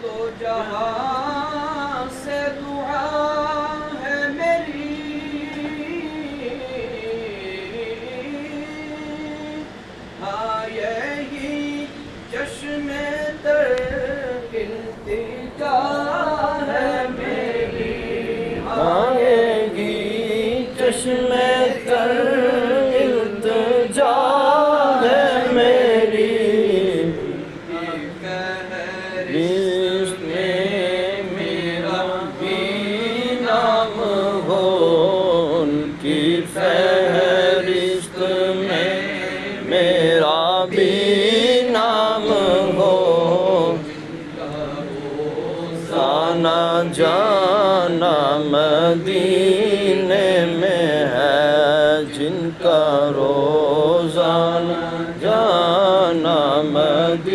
तो जहां से दुआ है मेरी, हाँ यही चश्मे तर इल्तिजा है मेरी, हाँ यही चश्मे तर इल्तिजा है मेरी। फहरिस्त में मेरा भी नाम हो, उनकी फहरिस्त में मेरा भी नाम हो। रोज़ाना जाना मदीने में है, जिनका रोज़ाना जाना मदीने